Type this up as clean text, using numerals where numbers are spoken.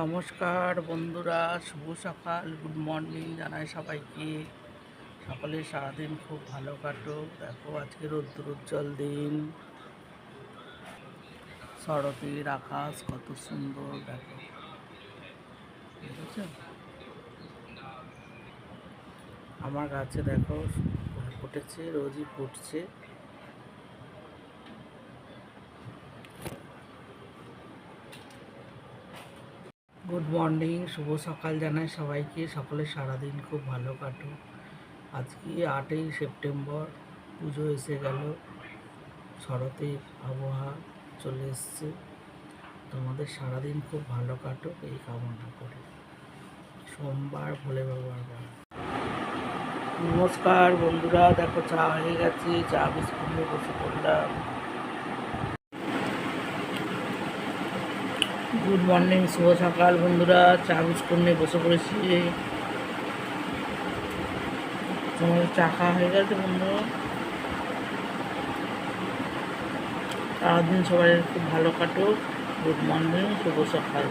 নমস্কার বন্ধুরা, শুভ সকাল, গুড মর্নিং জানাই সবাইকে। সকালে সারাদিন খুব ভালো কাটুক। দেখো আজকে রোদ্দুর উজ্জ্বল দিন, শরতের আকাশ কত সুন্দর দেখো, বুঝেছ? আমার গাছে দেখো ফুল ফুটেছে, রোজই ফুটছে। গুড মর্নিং, শুভ সকাল জানাই সবাইকে। সকলে সারাদিন খুব ভালো কাটুক। আজকে 8ই সেপ্টেম্বর, পুজো এসে গেল, শরতের আবহাওয়া চলে এসছে। তোমাদের সারাদিন খুব ভালো কাটুক এই কামনা করি। সোমবার ভোলে বাবার বার। নমস্কার বন্ধুরা, দেখো চা হয়ে গেছে, চা বিস্কুট নিয়ে বসে পড়লাম। গুড মর্নিং, শুভ সকাল বন্ধুরা, চা বিস্কুট নিয়ে বসে পড়েছি। তোমাদের চা খাওয়া হয়ে গেছে বন্ধুরা? সারাদিন সবাই খুব ভালো কাটুক। গুড মর্নিং, শুভ সকাল।